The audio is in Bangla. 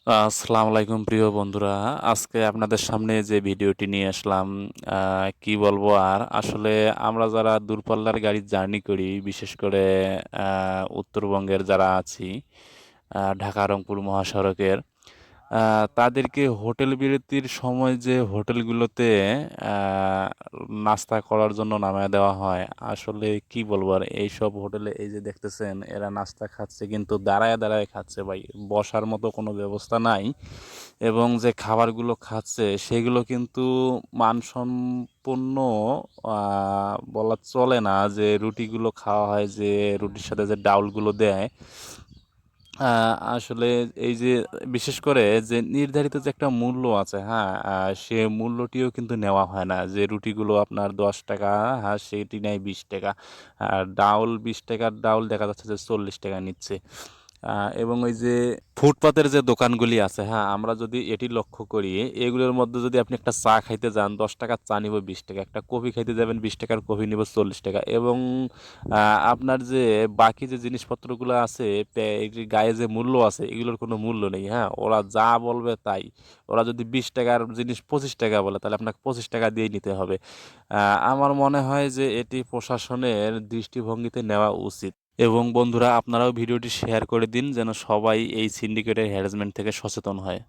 আসসালামু আলাইকুম প্রিয় বন্ধুরা। আজকে আপনাদের সামনে যে ভিডিওটি নিয়ে আসলাম, কি বলবো আর আসলে আমরা যারা দূরপাল্লার গাড়ির জার্নি করি, বিশেষ করে উত্তরবঙ্গের যারা আছি, ঢাকা-রংপুর মহাসড়কের, তাদেরকে হোটেল বিরতির সময় যে হোটেলগুলোতে আ নাস্তা করার জন্য নামায়া দেওয়া হয়, আসলে কি বলবো আর এইসব হোটেলে এই যে দেখতেছেন এরা নাস্তা খাচ্ছে কিন্তু দাঁড়ায়, দাঁড়ায় খাচ্ছে ভাই। বসার মতো কোনো ব্যবস্থা নাই এবং যে খাবারগুলো খাচ্ছে সেগুলো কিন্তু মানসম্পন্ন আ বলা চলে না। যে রুটিগুলো খাওয়া হয়, যে রুটির সাথে যে ডাউলগুলো দেয়, আ আসলে এই যে বিশেষ করে যে নির্ধারিত যে একটা মূল্য আছে, হ্যাঁ? সে মূল্যটিও কিন্তু নেওয়া হয় না। যে রুটিগুলো আপনার ৳১০, হ্যাঁ, সেটি নেয় ৳২০। আর ডাউল ৳২০ র ডাউল দেখা যাচ্ছে যে ৳৪০ নিচ্ছে। আ এবং ওই যে ফুটপাতের যে দোকানগুলি আছে, হ্যাঁ? আমরা যদি এটি লক্ষ্য করি, এগুলোর মধ্যে যদি আপনি একটা চা খাইতে যান, ৳১০ র চা নিবো ৳২০, একটা কফি খাইতে যাবেন ৳২০ র কফি নিবো ৳৪০ এবং আ আপনার যে বাকি যে জিনিসপত্রগুলো আছে, এটির গায়ে যে মূল্য আছে, এগুলোর কোনো মূল্য নেই, হ্যাঁ? ওরা যা বলবে তাই। ওরা যদি ৳২০ র জিনিস ৳25 বলে, তাহলে আপনাকে ৳25 দিয়েই নিতে হবে। আ আমার মনে হয় যে এটি প্রশাসনের দৃষ্টিভঙ্গিতে নেওয়া উচিত। এবং বন্ধুরা, আপনারাও ভিডিওটি শেয়ার করে দিন যেন সবাই এই সিন্ডিকেটের হ্যারাসমেন্ট থেকে সচেতন হয়।